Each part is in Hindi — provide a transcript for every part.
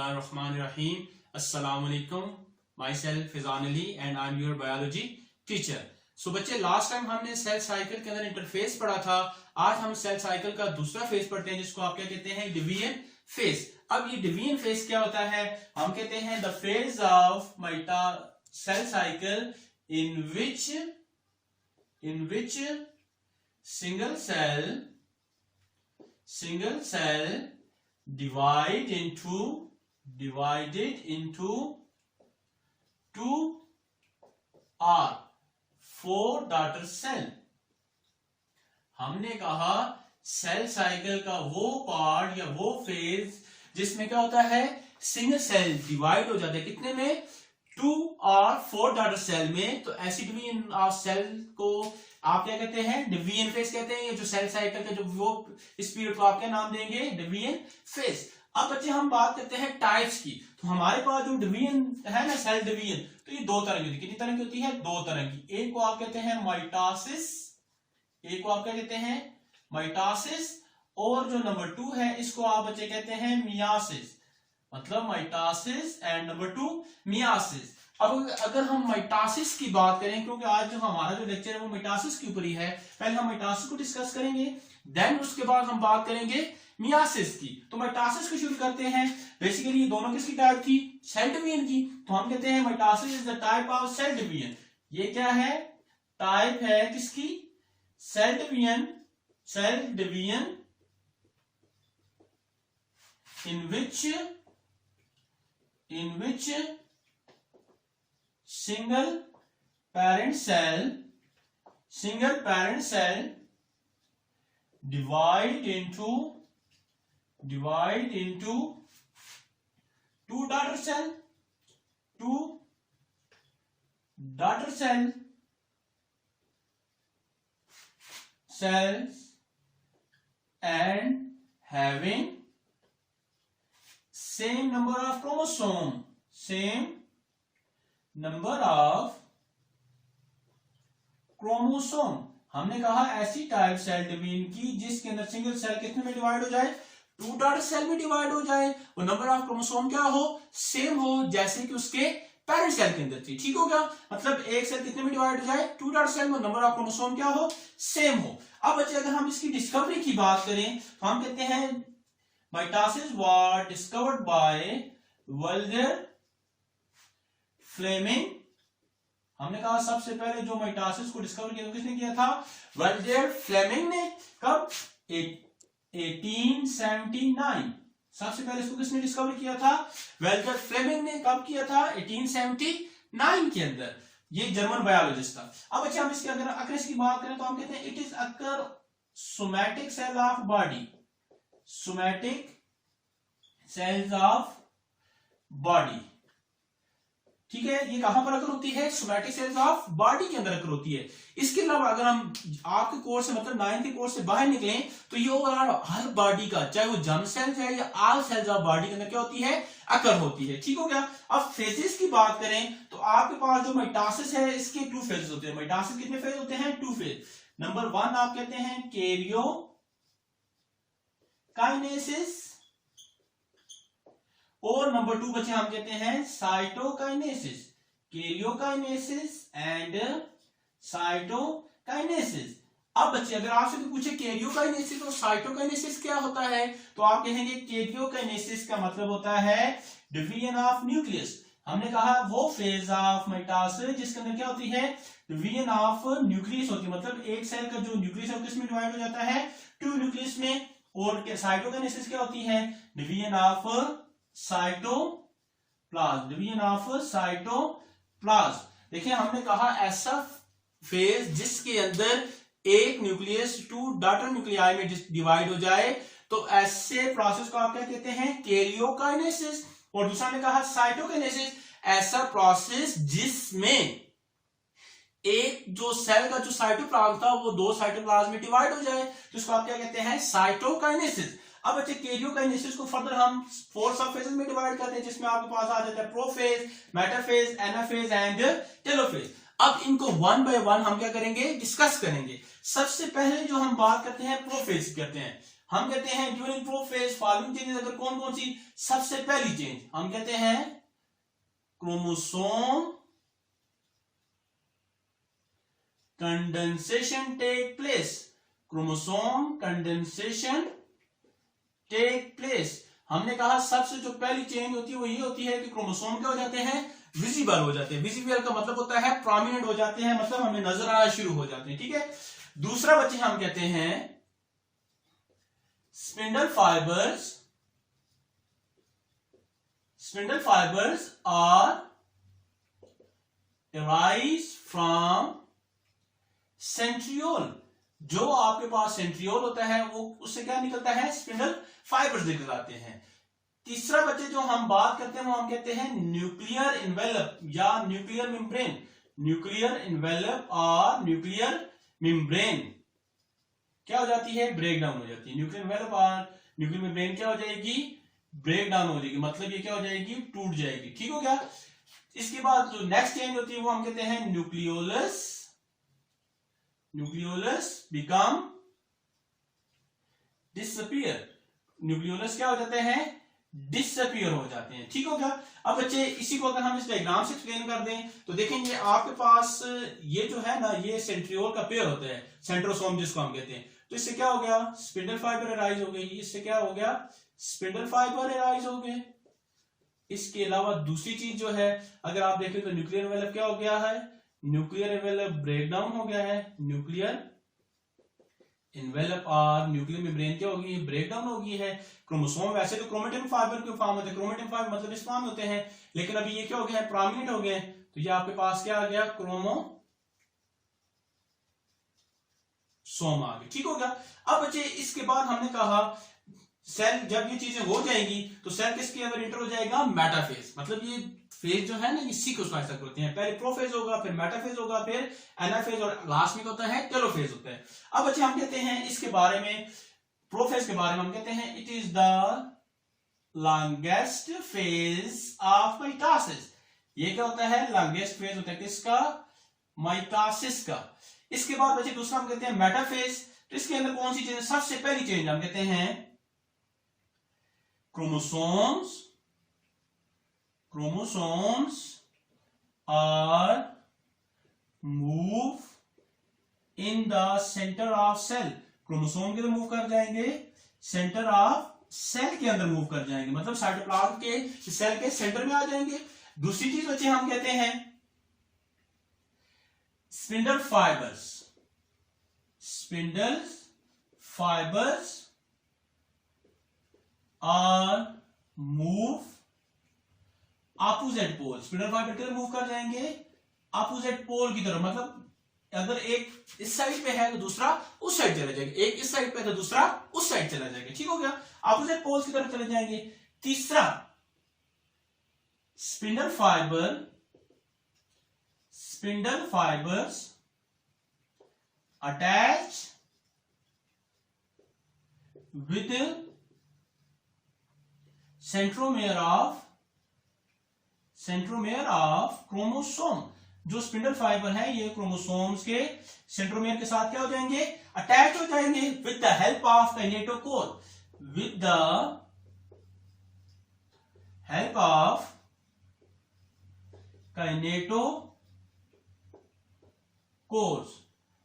Bismillahirrahmanirrahim. Assalamu alaikum. Myself Fizan Ali and I'm your biology teacher. So बच्चे लास्ट टाइम हमने सेल साइकिल के अंदर इंटरफेस पढ़ा था. आज हम सेल साइकिल का दूसरा फेज पढ़ते हैं जिसको आप क्या कहते हैं, डिवीजन फेज. अब ये डिवीजन फेज क्या होता है? हम कहते हैं the phase of cell cycle in which single cell divided into two or four daughter cell. हमने कहा सेल साइकिल का वो पार्ट या वो फेज जिसमें क्या होता है, सिंगल सेल डिवाइड हो जाते हैं कितने में, 2 और 4 डॉटर सेल में. तो ऐसी डिवीजन ऑफ सेल को आप क्या कहते हैं, डिवीजन फेज कहते हैं. ये जो सेल साइकिल का जो वो इस पीरियड को आप क्या नाम देंगे, डिवीजन फेज. अब बच्चे हम बात करते हैं टाइप्स की. तो हमारे पास जो डिवीजन है ना, सेल डिवीजन, तो ये दो तरह की होती है. कितनी तरह की होती है? दो तरह की. एक को आप कहते हैं माइटोसिस, एक को आप क्या कहते हैं, माइटोसिस. और जो नंबर 2 है इसको आप बच्चे कहते हैं मियासिस. मतलब माइटोसिस एंड नंबर 2 मियासिस. अब अगर हम माइटोसिस की बात करें, क्योंकि आज जो हमारा जो लेक्चर है वो माइटोसिस के ऊपर ही है, पहले हम माइटोसिस को डिस्कस करेंगे, देन उसके बाद हम बात करेंगे मियासिस की. तो माइटोसिस को शुरू करते हैं. बेसिकली ये दोनों किसकी टाइप थी, सेल डिवीजन की. तो हम कहते हैं mitosis is the type of cell division. ये क्या है, टाइप है किसकी, cell division in which single parent cell divide into two daughter cells and having same number of chromosome. हमने कहा ऐसी टाइप सेल डिवीजन की जिसके अंदर सिंगल सेल कितने में डिवाइड हो जाए, 2 डॉटर सेल में डिवाइड हो जाए, और नंबर ऑफ क्रोमोसोम क्या हो, सेम हो जैसे कि उसके पेरेंट सेल के अंदर थी. ठीक हो गया. मतलब एक सेल कितने में डिवाइड हो जाए, 2 डॉटर सेल में, नंबर ऑफ क्रोमोसोम क्या हो, सेम हो. अब बच्चे अगर हम इसकी डिस्कवरी की बात करें तो हम कहते हैं mitosis was discovered by Walther Flemming. हमने कहा सबसे पहले जो माइटोसिस को डिस्कवर किया तो किसने किया था, वल्डर फ्लेमिंग ने. कब, 1879. सबसे पहले इसको किसने डिस्कवर किया था, वल्डर फ्लेमिंग ने. कब किया था, 1879 के अंदर. ये जर्मन बायोलॉजिस्ट था. अब अच्छा हम इसके अगर अक्रेस की बात करें तो हम कहते हैं it is occur somatic cell of body. Somatic cells of body. ठीक है, ये कहां पर अगर होती है, सोमैटिक सेल्स ऑफ बॉडी के अंदर अगर होती है. इसके अलावा अगर हम आपके कोर्स से मतलब 9th के कोर्स से बाहर निकलें तो ये ओवरऑल हर बॉडी का, चाहे वो जर्म सेल्स है या ऑल सेल्स ऑफ बॉडी के अंदर क्या होती है, अकर होती है. ठीक हो गया. अब फेजेस की बात करें तो आपके पास जो माइटोसिस है इसके 2 फेजेस होते हैं. माइटोसिस कितने फेज होते हैं, 2 फेज. नंबर 1 आप कहते हैं कैरियोकाइनेसिस, और नंबर 2 बच्चे हम कहते हैं साइटोकाइनेसिस. Karyokinesis and cytokinesis. अब बच्चे अगर आपसे तो पूछे कैरियोकाइनेसिस और साइटोकाइनेसिस क्या होता है तो आप कहेंगे कैरियोकाइनेसिस का मतलब होता है डिवीजन ऑफ न्यूक्लियस. हमने कहा वो फेज ऑफ माइटोसिस जिसके अंदर क्या होती है, डिवीजन ऑफ न्यूक्लियस होती है. मतलब एक सेल का जो न्यूक्लियस है किसमें डिवाइड हो जाता है, 2 न्यूक्लियस में. और साइटोकाइनेसिस क्या होती है, डिवीजन ऑफ साइटोप्लाज्म. देखिए हमने कहा ऐसा फेज जिसके अंदर एक न्यूक्लियस 2 डॉटर न्यूक्लियाई में डिवाइड हो जाए, तो ऐसे प्रोसेस को आप क्या कहते हैं, कैरियोकाइनेसिस. और दूसरा ने कहा साइटोकाइनेसिस, ऐसा प्रोसेस जिसमें एक जो सेल का जो साइटोप्लाज्म था वो 2 साइटोप्लाज्म में डिवाइड हो जाए, तो इसको आप क्या कहते हैं, साइटोकाइनेसिस. अब बच्चे कैरियोकाइनेसिस को फर्दर हम 4 सब फेजेस में डिवाइड करते हैं जिसमें आपके पास आ जाता है prophase, metaphase, anaphase and telophase. अब इनको 1 बाय 1 हम क्या करेंगे, डिस्कस करेंगे. सबसे पहले जो हम बात करते हैं प्रोफेज करते हैं. हम कहते हैं ड्यूरिंग प्रोफेज फॉलोइंग चेंजेस, अगर कौन कौन सी, सबसे पहली चेंज हम कहते हैं chromosome condensation take place, chromosome condensation take place. हमने कहा सबसे जो पहली चेंज होती है वो ये होती है कि क्रोमोसोम क्या हो जाते हैं, विजिबल हो जाते हैं। विजिबल का मतलब होता है प्रोमिनेंट हो जाते हैं, मतलब हमें नजर आना शुरू हो जाते हैं, ठीक है। दूसरा बच्चे हम कहते हैं spindle fibres are arise from centriole. जो आपके पास सेंट्रियोल होता है वो उससे क्या निकलता है, स्पिंडल फाइबर्स निकल आते हैं। तीसरा बच्चे जो हम बात करते हैं वो हम कहते हैं न्यूक्लियर इन्वेलप या न्यूक्लियर मेम्ब्रेन। न्यूक्लियर इन्वेलप और न्यूक्लियर मेम्ब्रेन क्या हो जाती है, ब्रेक डाउन हो जाती है। न्यूक्लियर इन्वेलप और न्यूक्लियर मेम्ब्रेन क्या हो जाएगी, ब्रेक डाउन हो जाएगी, मतलब ये क्या हो जाएगी, टूट जाएगी, ठीक हो गया। इसके बाद जो नेक्स्ट चेंज होती है वो हम कहते हैं न्यूक्लियोलस बिकम डिसअपियर। न्यूक्लियोलस क्या हो जाते हैं, डिसअपियर हो जाते हैं, ठीक हो गया। अब बच्चे इसी को अगर हम इस डायग्राम से एक्सप्लेन कर दें तो देखेंगे आपके पास ये जो है ना, ये सेंट्रियोल का पेयर होता है, सेंट्रोसोम जिसको हम कहते हैं। तो इससे क्या हो गया, स्पिंडल फाइबर एराइज हो गई, इससे क्या हो गया, स्पिंडल फाइबर एराइज हो गए। इसके अलावा दूसरी चीज जो है अगर आप देखें तो न्यूक्लियर इन्वेलप क्या हो गया है, न्यूक्लियर इन्वेलप ब्रेक डाउन हो गया है। न्यूक्लियर इन्वेलप और न्यूक्लियर मेम्ब्रेन क्या होगी, ब्रेक डाउन होगी है। क्रोमोसोम वैसे तो क्रोमेटिन फाइबर के फॉर्म होते हैं, क्रोमेटिन फाइबर मतलब इस फॉर्म होते हैं, लेकिन अभी ये क्या हो गया है, प्रोमिनेंट हो गए। तो ये आपके पास क्या आ गया, क्रोमोसोम आ गया, ठीक हो गया। अब बच्चे इसके बाद हमने कहा सेल जब ये चीजें हो जाएंगी तो सेल किसके अंदर इंटर हो जाएगा, मेटाफेज। मतलब ये फेज जो है ना ये सीक्वेंस वाइज तक होते हैं, पहले प्रोफेज होगा, फिर मेटाफेज होगा, फिर एनाफेज और लास्ट में होता है टेलोफेज होता है। अब बच्चे हम कहते हैं इसके बारे में, प्रोफेज के बारे में हम कहते हैं it is the longest phase of mitosis. ये क्या होता है, लॉन्गेस्ट फेज होता है किसका, माइटोसिस का। इसके बाद बच्चे दूसरा हम कहते हैं मेटाफेज। तो इसके अंदर कौन सी चेंज, सबसे पहली चेंज हम कहते हैं chromosomes are move in the center of cell। Chromosome के अंदर मूव कर जाएंगे, सेंटर ऑफ सेल के अंदर मूव कर जाएंगे, मतलब साइटोप्लाज्म के सेल के सेंटर में आ जाएंगे। दूसरी चीज बच्चे हम कहते हैं स्पिंडल फाइबर्स और move opposite pole. Spindle fibre किधर मूव कर जाएंगे, ऑपोजिट पोल की तरफ। मतलब अगर एक इस साइड पे है तो दूसरा उस साइड चला जाएगा, एक इस साइड पे है तो दूसरा उस साइड चला जाएगा, ठीक हो गया, ऑपोजिट पोल्स की तरफ चले जाएंगे। तीसरा spindle fibres attach with centromere of chromosome. जो स्पिंडल फाइबर है ये क्रोमोसोम्स के सेंट्रोमेयर के साथ क्या हो जाएंगे, अटैच हो जाएंगे with the help of kinetochore. With the help of kinetochores.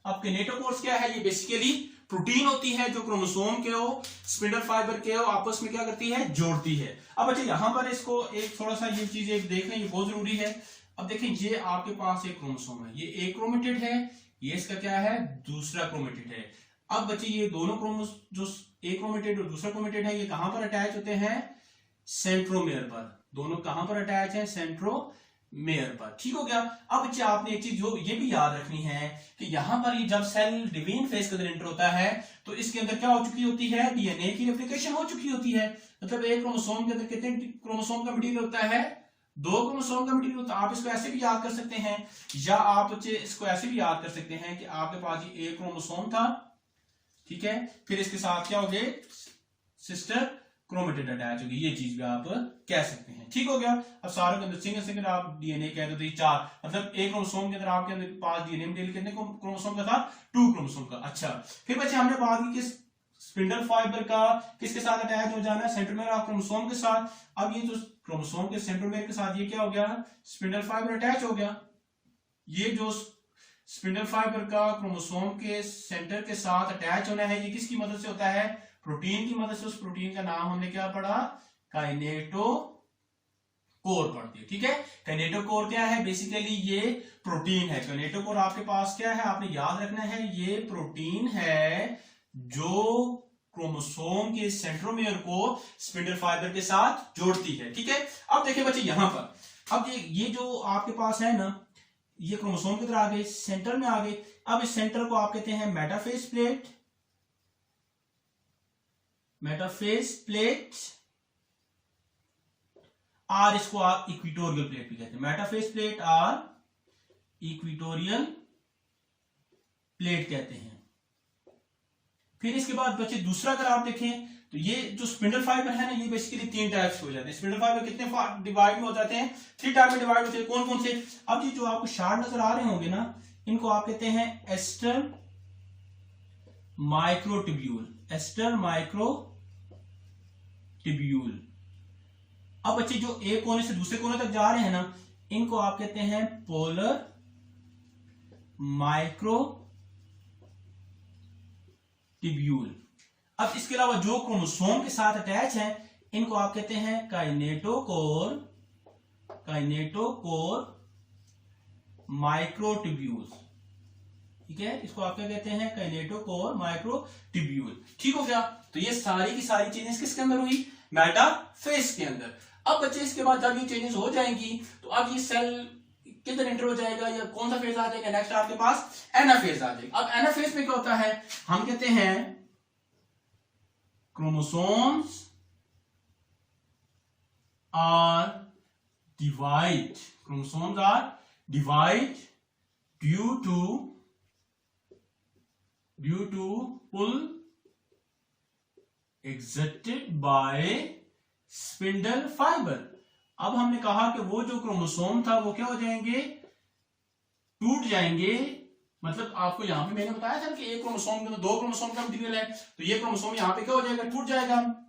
अब काइनेटोकोर्स क्या है, ये बेसिकली प्रोटीन होती है जो क्रोमोसोम के हो, स्पिंडल फाइबर के हो, आपस में क्या करती है, जोड़ती है। अब अच्छा यहां पर इसको एक थोड़ा सा ये चीज एक देख लें, ये बहुत जरूरी है। अब देखें ये आपके पास एक क्रोमोसोम है, ये एक क्रोमेटिड है, ये इसका क्या है, दूसरा क्रोमेटिड है। अब बच्चे ये दोनों जो एक क्रोमेटिड और दूसरा क्रोमेटिड है ये कहां पर अटैच होते हैं, सेंट्रोमेयर पर। दोनों कहां पर अटैच है, सेंट्रोमेयर पर, ठीक हो गया। अब बच्चे आपने एक चीज जो ये भी याद रखनी है कि यहां पर ये जब सेल डिवीजन फेज के अंदर एंटर होता है तो इसके अंदर क्या हो चुकी होती है, डीएनए की रेप्लिकेशन हो चुकी होती है। मतलब एक क्रोमोसोम के अंदर कितने क्रोमोसोम का मटेरियल होता है, 2 क्रोमोसोम का मटेरियल होता है। आप इसको ऐसे भी याद कर सकते हैं, या आप बच्चे इसको ऐसे भी याद कर सकते हैं कि आपके पास ये एक क्रोमोसोम था, ठीक है, फिर इसके साथ क्या हो गए, सिस्टर क्रोमेटिड अटैच होगी, ये चीज भी आप कह सकते हैं, ठीक हो गया। अब सारों के अंदर सिंगल आप डीएनए कहते थे 4, मतलब एक क्रोमोसोम के अंदर आपके अंदर पास डीएनए मटेरियल कितने क्रोमोसोम का था, 2 क्रोमोसोम का। अच्छा फिर बच्चे हमने बात की किस स्पिंडल फाइबर का किसके साथ अटैच हो जाना है, सेंट्रोमेयर ऑफ क्रोमोसोम के साथ। अब ये जो क्रोमोसोम के सेंट्रोमेयर के साथ ये क्या हो गया, स्पिंडल फाइबर अटैच हो गया। ये जो स्पिंडल फाइबर का क्रोमोसोम के सेंटर के साथ अटैच होना है, ये किसकी मदद से होता है, प्रोटीन की मदद से। उस प्रोटीन का नाम हमने क्या पढ़ा, काइनेटोकोर पढ़ दिया, ठीक है। काइनेटोकोर क्या है, बेसिकली ये प्रोटीन है। काइनेटोकोर आपके पास क्या है, आपने याद रखना है, ये प्रोटीन है जो क्रोमोसोम के सेंट्रोमेयर को स्पिंडल फाइबर के साथ जोड़ती है, ठीक है। अब देखिए बच्चे यहां पर, अब ये जो आपके पास है ना, ये क्रोमोसोम की तरह आ गए, सेंटर में आ गए। अब इस सेंटर को आप कहते हैं मेटाफेज प्लेट, मेटाफेज प्लेट, और इसको आप इक्विटोरियल प्लेट भी कहते हैं। मेटाफेज प्लेट और इक्विटोरियल प्लेट कहते हैं। फिर इसके बाद बच्चे दूसरा अगर आप देखें तो ये जो स्पिंडल फाइबर है ना, ये बेसिकली 3 टाइप्स हो जाते हैं। स्पिंडल फाइबर कितने डिवाइड में हो जाते हैं, 3 टाइप में डिवाइड होते हैं। कौन कौन से, अब ये जो आपको शार्ट नजर आ रहे होंगे ना, इनको आप कहते हैं एस्टर माइक्रोट्यूब्यूल, एस्टर माइक्रोट्यूब्यूल। अब बच्चे जो एक कोने से दूसरे कोने तक जा रहे हैं ना, इनको आप कहते हैं पोलर माइक्रोट्यूब्यूल। अब इसके अलावा जो क्रोमोसोम के साथ अटैच है, इनको आप कहते हैं काइनेटोकोर, काइनेटोकोर माइक्रोट्यूब्यूल, ठीक है। इसको आप क्या कहते हैं, काइनेटोकोर माइक्रोट्यूब्यूल, ठीक हो गया। तो ये सारी की सारी चीजें किसके अंदर हुई, मेटाफेज के अंदर। अब बच्चे इसके बाद जब ये चेंजेस हो जाएंगी, तो अब ये सेल किधर एंटर हो जाएगा, या कौन सा फेज आ जाएगा, नेक्स्ट आपके पास एनाफेज आ जाएगा। अब एनाफेज में क्या होता है, हम कहते हैं chromosomes are divide, chromosomes are divide due to pull exerted by spindle fiber। अब हमने कहा कि वो जो क्रोमोसोम था वो क्या हो जाएंगे, टूट जाएंगे। मतलब आपको यहां पे मैंने बताया था कि एक क्रोमोसोम के अंदर 2 क्रोमोसोम का मटेरियल है, तो ये क्रोमोसोम यहां पे क्या हो जाएगा, टूट जाएगा।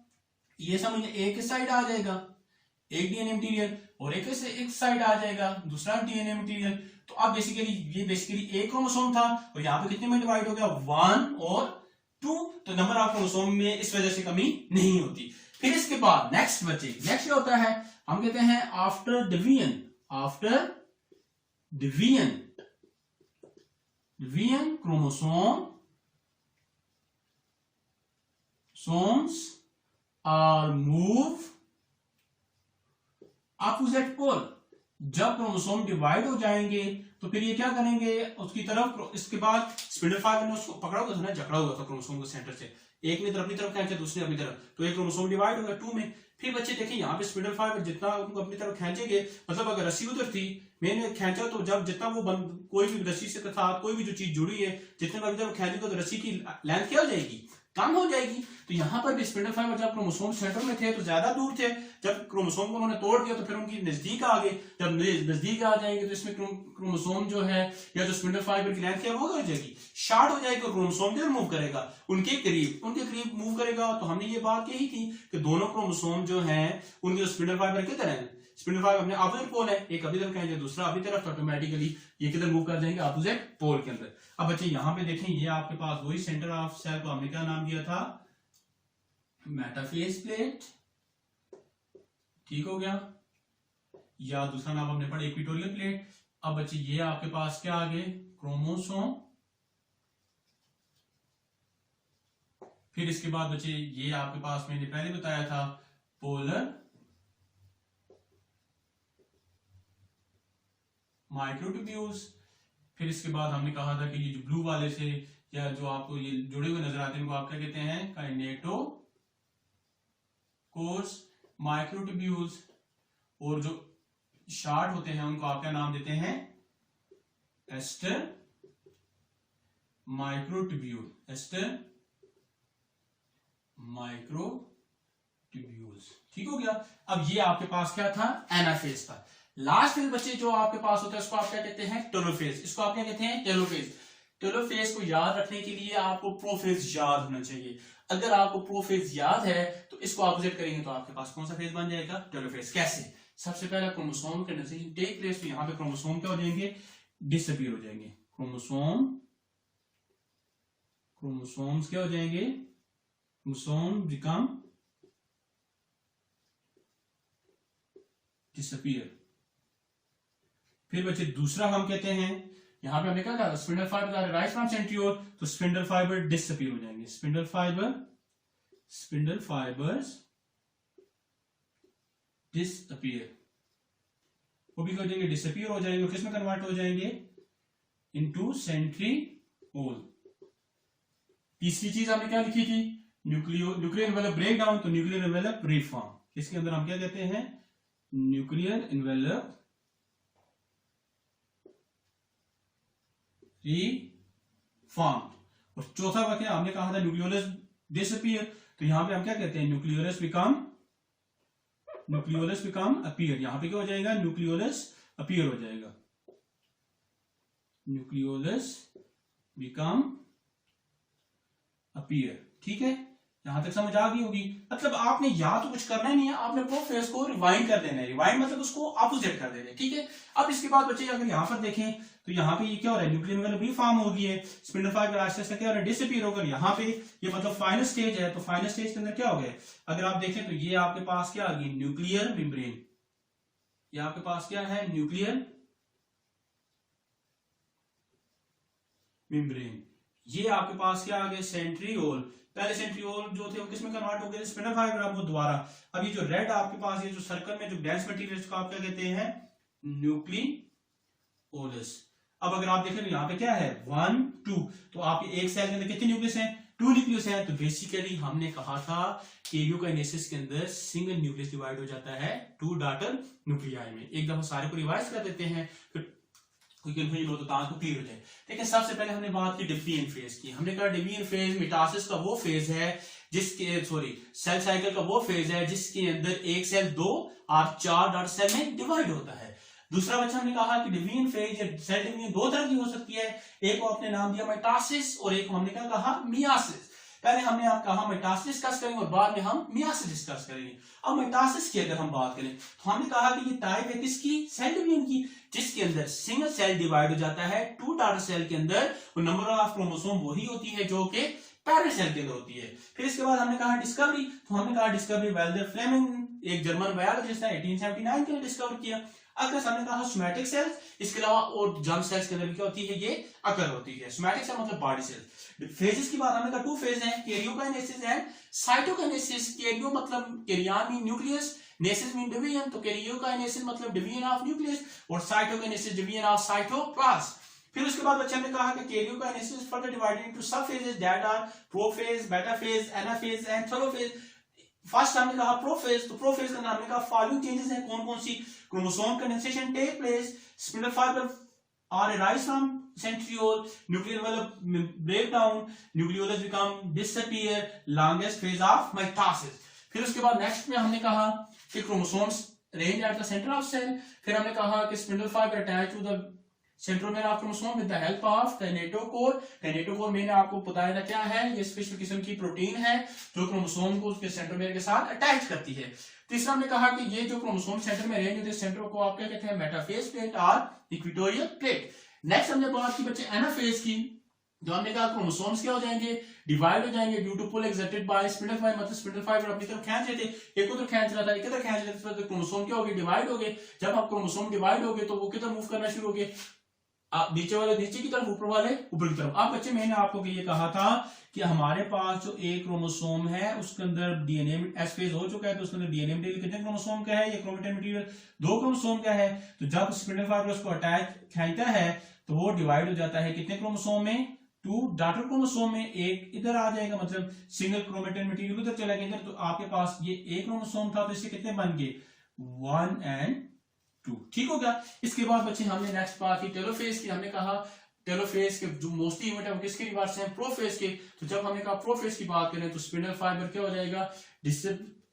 ये समझिए एक साइड आ जाएगा एक डीएनए मटेरियल, और एक साइड आ जाएगा दूसरा डीएनए मटेरियल। तो अब बेसिकली एक क्रोमोसोम था, और यहाँ पे कितने में डिवाइड हो गया, 1 और 2। तो नंबर ऑफ क्रोमोसोम में इस वजह से कमी नहीं होती। फिर इसके बाद नेक्स्ट बच्चे, नेक्स्ट क्या होता है, हम कहते हैं after division, after division chromosomes are move opposite pole। जब क्रोमोसोम डिवाइड हो जाएंगे तो फिर ये क्या करेंगे, उसकी तरफ। इसके बाद स्पिंडल फाइबर ने उसको पकड़ा हुआ था ना, जकड़ा हुआ था क्रोमोसोम को सेंटर से, एक ने अपनी तरफ खींचा, दूसरे अपनी तरफ, तो एक क्रोमोसोम डिवाइड हो गया 2 में। फिर बच्चे देखिए यहाँ पे स्पिंडल फाइबर जितना उनको अपनी तरफ खींचेंगे, मतलब अगर रस्सी उधर थी, मैंने खींचा, तो जब जितना वो कोई भी रस्सी से साथ कोई भी जो चीज जुड़ी है, जितने अपनी तरफ खींचेगा तो रस्सी की लेंथ क्या हो जाएगी, कम हो जाएगी। तो यहाँ पर भी स्पिंडल फाइबर जब क्रोमोसोम सेंटर में थे तो ज्यादा दूर थे, जब क्रोमोसोम को उन्होंने तोड़ दिया तो फिर उनकी नजदीक आ गए। जब नजदीक आ जाएंगे तो इसमें क्रोमोसोम जो है, या जो स्पिंडल फाइबर की लेंथ क्या वो हो जाएगी, शॉर्ट हो जाएगी, और क्रोमोसोम किधर मूव करेगा, उनके करीब मूव करेगा। तो हमने ये बात कही थी कि दोनों क्रोमोसोम जो है उनके स्पिंडल फाइबर किधर है, स्पिंडल फाइबर अपने अपोजिट पोल है, एक अभी तरफ कहेंगे दूसरा अभी तरफ, ऑटोमेटिकली ये किधर मूव कर जाएंगे, अपोजिट पोल के अंदर। अब बच्चे यहाँ पे देखें, ये आपके पास वही सेंटर ऑफ सेल को हमने क्या नाम दिया था, मेटाफेज प्लेट, ठीक हो गया, या दूसरा नाम हमने पढ़ा इक्विटोरियल प्लेट। अब बच्चे ये आपके पास क्या आ गए, क्रोमोसोम। फिर इसके बाद बच्चे ये आपके पास मैंने पहले बताया था पोलर माइक्रोट्यूब्यूल्स। फिर इसके बाद हमने कहा था कि ये जो ब्लू वाले से, या जो आपको ये जुड़े हुए नजर आते हैं, इनको आप क्या कहते हैं, काइनेटोकोर्स माइक्रोट्यूब्यूल्स। और जो शार्ट होते हैं उनको आप क्या नाम देते हैं, एस्टर माइक्रोट्यूब्यूल, एस्टर माइक्रोट्यूब्यूल्स, ठीक हो गया। अब ये आपके पास क्या था, एनाफेज था। लास्ट में बच्चे जो आपके पास होता है उसको आप क्या कहते हैं, टेलोफेज। इसको आप क्या कहते हैं, टेलोफेज। टेलोफेज को याद रखने के लिए आपको प्रोफेज याद होना चाहिए। अगर आपको प्रोफेज याद है तो इसको ऑपोजिट करेंगे तो आपके पास कौन सा फेज बन जाएगा? टेलोफेज। कैसे? सबसे पहले क्रोमोसोम कंडेंसेशन टेक प्लेस, तो यहाँ पे क्रोमोसोम क्या हो जाएंगे? डिसअपीयर हो जाएंगे। क्रोमोसोम्स क्या हो जाएंगे? Chromosome become disappear. फिर बच्चे दूसरा हम कहते हैं, यहां पे हमने क्या कहा? Spindle fibre rise from centriole, तो स्पिंडल फाइबर डिसअपीयर हो जाएंगे। स्पिंडल फाइबर्स डिसअपीयर, वो भी हो जाएंगे, डिसअपीयर हो जाएंगे। किस में कन्वर्ट हो जाएंगे? Into centriole. तीसरी चीज हमने क्या लिखी थी? न्यूक्लियर एनवेलप ब्रेक डाउन, तो न्यूक्लियर एनवेलप रीफॉर्म। इसके अंदर हम क्या कहते हैं? Nuclear envelope reform. और चौथा वाक्य हमने कहा था न्यूक्लियोलस डिसअपीयर, तो यहां पे हम क्या कहते हैं? Nucleolus become appear. यहां पे क्या हो जाएगा? न्यूक्लियोलस अपीयर हो जाएगा। Nucleolus become appear. ठीक है, यहां तक समझ आ गई होगी। मतलब आपने या तो कुछ करना ही नहीं है, आपने प्रोफेज को रिवाइंड कर देना है। रिवाइंड मतलब उसको अपोजिट कर देना है। ठीक है, अब इसके बाद बच्चे अगर यहां पर देखें तो यहाँ पे ये क्या हो रहा है? न्यूक्लियर एनवेलप रीफॉर्म हो गई है। स्पिंडल फाइबर आस्ते आस्ते क्या हो रहा है? डिसअपीयर होकर यहाँ पे ये मतलब फाइनल स्टेज है। तो फाइनल स्टेज के अंदर क्या हो गया? अगर आप देखें तो ये आपके पास क्या आ गई? Nuclear membrane. ये आपके पास क्या है? Nuclear membrane. ये आपके पास क्या आ गया? सेंट्रियोल। पहले सेंट्रियोल जो थे वो किसमें कन्वर्ट हो गए? Spindle fibre. अब वो दोबारा, अब ये जो रेड आपके पास, ये जो सर्कल में जो डेंस मटेरियल, इसको आप क्या कहते हैं? न्यूक्लियोलस। अब अगर आप देखें तो यहाँ पे क्या है? 1 2, तो आप एक सेल के अंदर कितने न्यूक्लियस हैं? 2 न्यूक्लियस हैं। तो बेसिकली हमने कहा था कैरियोकाइनेसिस के अंदर सिंगल न्यूक्लियस डिवाइड हो जाता है 2 डॉटर न्यूक्लियाई में। एक दफा सारे को रिवाइज कर देते हैं, फिर कोई कंफ्यूजन हो तो आपको क्लियर हो जाए। देखिए, सबसे पहले हमने बात की डिवीजन फेज की। हमने कहा डिवीजन फेज मिटासिस का वो फेज है जिसके सेल साइकिल का वो फेज है जिसके अंदर एक सेल 2 और 4 डॉटर सेल में डिवाइड होता है। दूसरा बच्चा हमने कहा कि डिवीजन फेज या सेल डिवीजन दो तरह की हो सकती है। एक को आपने नाम दिया मिटासिस और एक को हमने क्या कहा? मियासिस। पहले हमने आप कहा मिटासिस डिस्कस करेंगे और बाद में हम मियासिस डिस्कस करेंगे। अब मिटासिस की अगर हम बात करें तो हमने कहा कि ये टाइप है किसकी? सेल डिवीजन की, जिसके अंदर सिंगल सेल डिवाइड हो जाता है 2 डॉटर सेल के अंदर। और नंबर ऑफ क्रोमोसोम वही होती है जो कि पेरेंट सेल के अंदर होती है। फिर इसके बाद हमने कहा डिस्कवरी, तो हमने कहा डिस्कवरी वेल्डर फ्लेमिंग एक जर्मन बायोलॉजिस्ट ने 1879 के डिस्कवर किया। अगर हमने कहा सोमैटिक सेल्स, इसके अलावा और जर्म सेल्स के अंदर क्या होती है? ये अकर होती है। सोमैटिक सेल मतलब बॉडी सेल। फेजेस की बात हमने कहा 2 फेज हैं, कैरियोकाइनेसिस एंड साइटोकाइनेसिस। कैरियो मतलब कैरियन मीन न्यूक्लियस, नेसिस मीन डिवीजन, तो कैरियोकाइनेसिस मतलब डिवीजन ऑफ न्यूक्लियस और साइटोकाइनेसिस डिवीजन ऑफ साइटोप्लाज्म। फिर उसके बाद बच्चे हमने कहा कि karyokinesis further divided into sub phases that are prophase, बेटा phase, anaphase and telophase. First हमने कहा प्रोफेज, तो प्रोफेज का नाम हमने कहा फॉलोइंग चेंजेस हैं। कौन कौन सी? Chromosome condensation take place, spindle fibre arise from centriole, nuclear envelope break down, nucleolus become disappear, longest phase of mitosis. फिर उसके बाद नेक्स्ट में हमने कहा कि chromosomes arrange at the centre of cell. फिर हमने कहा कि spindle fibre attach to the centromere of chromosome with the help of kinetochore. Kinetochore मैंने आपको बताया था क्या है? ये स्पेशल किस्म की प्रोटीन है जो क्रोमोसोम को उसके सेंट्रोमेर के साथ अटैच करती है। तीसरा हमने कहा कि ये जो क्रोमोसोम सेंटर में अरेंज होते हैं, सेंटर को आप क्या कहते हैं? मेटाफेज प्लेट और इक्वेटोरियल प्लेट। नेक्स्ट हमने बात की बच्चे एनाफेज की, जो हमने कहा क्रोमोसोम्स क्या हो जाएंगे? डिवाइड हो जाएंगे due to pull exerted by spindle fibre. मतलब स्पिंडल फाइबर अपनी तरफ खींच रहे थे, एक उधर खींच रहा था, एक इधर खींच रहा था, तो क्रोमोसोम क्या हो गए? डिवाइड हो गए। जब आप क्रोमोसोम डिवाइड हो गए तो वो किधर मूव करना शुरू हो गए? नीचे वाले नीचे की तरफ, ऊपर वाले ऊपर की तरफ। अब बच्चे मैंने आपको ये कहा था कि हमारे पास जो एक क्रोमोसोम है उसके अंदर डीएनए एस फेज हो चुका है, तो उसके अंदर डीएनए मटेरियल कितने क्रोमोसोम का है? ये क्रोमेटिन मटेरियल 2 क्रोमोसोम का है। तो जब स्पिंडल फाइबर उसको अटैच खींचता है तो वो डिवाइड हो जाता है कितने क्रोमोसोम में? 2 डॉटर क्रोमोसोम में। एक इधर आ जाएगा, मतलब सिंगल क्रोमेटिन मटेरियल उधर चला गया इधर। तो आपके पास ये एक क्रोमोसोम था, तो इससे कितने बन गए? 1 और 2। ठीक हो गया। इसके बाद बच्चे हमने नेक्स्ट बात की टेलोफेज की। हमने कहा टेलोफेज के जो मोस्टली यूनिट है वो किसके रिवर्स हैं? प्रोफेज के। तो जब हमने कहा प्रोफेज की बात करें तो स्पिंडल फाइबर क्या हो जाएगा?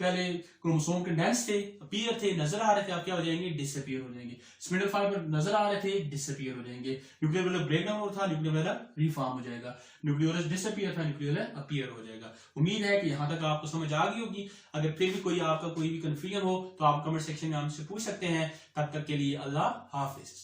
पहले क्रोमोसोम कंडेंस थे, अपीयर थे, नजर आ रहे थे, आप क्या हो जाएंगे, डिसअपीयर हो जाएंगे। स्पिंडल फाइबर नजर आ रहे थे, डिसअपीयर हो जाएंगे। न्यूक्लियर वेलर ब्रेक डाउन हो था, न्यूक्लियर वेलर रिफॉर्म हो जाएगा। न्यूक्लियोलस डिसअपीयर था, न्यूक्लियोलस अपीयर हो जाएगा। उम्मीद है कि यहाँ तक आपको समझ आ गई होगी। अगर फिर भी कोई आपका कोई भी कंफ्यूजन हो तो आप कमेंट सेक्शन में हमसे पूछ सकते हैं। तब तक के लिए अल्लाह हाफिज।